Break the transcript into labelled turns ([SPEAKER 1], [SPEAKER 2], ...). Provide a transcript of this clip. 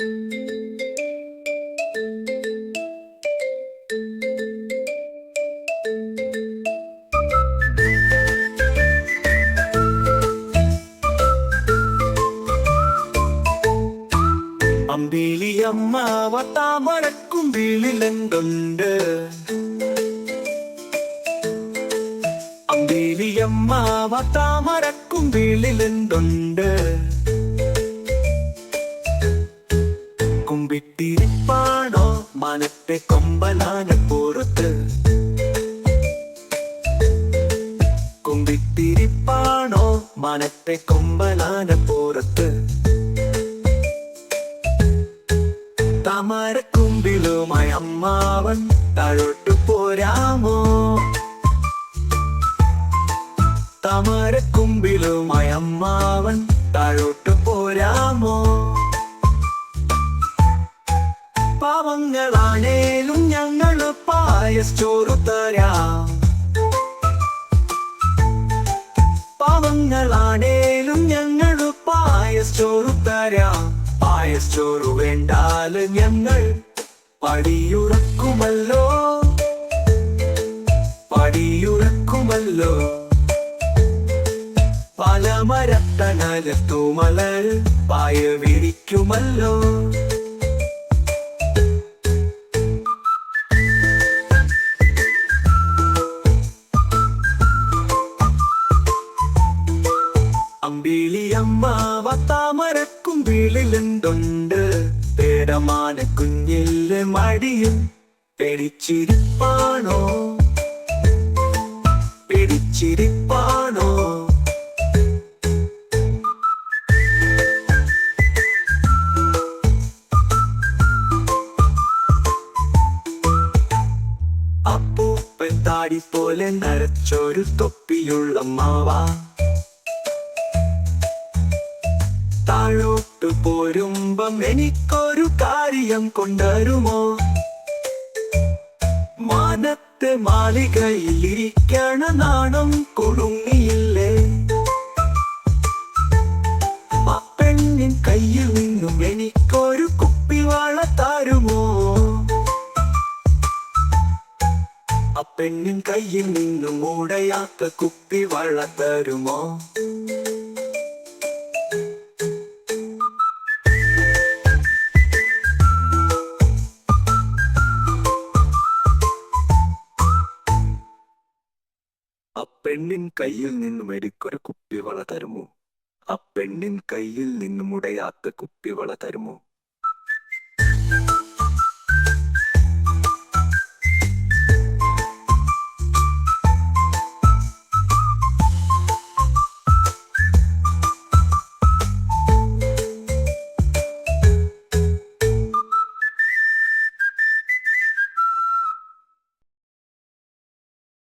[SPEAKER 1] അമ്പിളിയമ്മ താമരക്കുമ്പിളിലെന്തുണ്ട്? അമ്പിളിയമ്മ താമരക്കുമ്പിളിലെന്തുണ്ട്? കുമ്പിട്ടിരിപ്പാണോ മനത്തെ കൊമ്പനാനപ്പുറത്ത്? കുമ്പിട്ടിരിപ്പാണോ മനത്തെ കൊമ്പനാനപ്പുറത്ത്? താമരക്കുമ്പിളുമായി അമ്മാവൻ താഴോട്ടു പോരാമോ? താമരക്കുമ്പിളുമായി അമ്മാവൻ താഴോട്ടു പോരാമോ? പാവങ്ങളാണേലും ഞങ്ങള് പായസച്ചോറ് തരാം. പാവങ്ങളാണേലും ഞങ്ങള് പായസച്ചോറ് തരാം. പായസച്ചോറ് വേണ്ടാല് ഞങ്ങൾ പടിയുറക്കുമല്ലോ, പടിയുറക്കുമല്ലോ. പലമരത്തണലത്തു മലർ പായ വിരിക്കുമല്ലോ. അമ്പിളിയമ്മ താമരക്കുമ്പിളിലെന്തുണ്ട്? പേടമാന കുഞ്ഞില് മടിയും പിടിച്ചിരിപ്പാണോ? പിടിച്ചിരിപ്പാണോ? അപ്പൂപ്പൻ താടി പോലെ നരച്ചൊരു തൊപ്പിയുള്ള മാവാ. താഴോട്ട് പോരുമ്പം എനിക്കൊരു കാര്യം കൊണ്ടുവരുമോ? മാനത്തെ മാളികയിലിരിക്കണ നാണം കുടുങ്ങിയില്ലേ? ആ പെണ്ണിൻ കയ്യിൽ നിന്നും എനിക്കൊരു കുപ്പിവള തരുമോ? ആ പെണ്ണിൻ കയ്യിൽ നിന്നും ഉടയാത്ത കുപ്പിവള തരുമോ? ആ പെണ്ണിൻ കയ്യിൽ നിന്നും എനിക്കൊരു കുപ്പിവള തരുമോ? ആ പെണ്ണിൻ കയ്യിൽ നിന്നും ഉടയാത്ത കുപ്പിവള തരുമോ?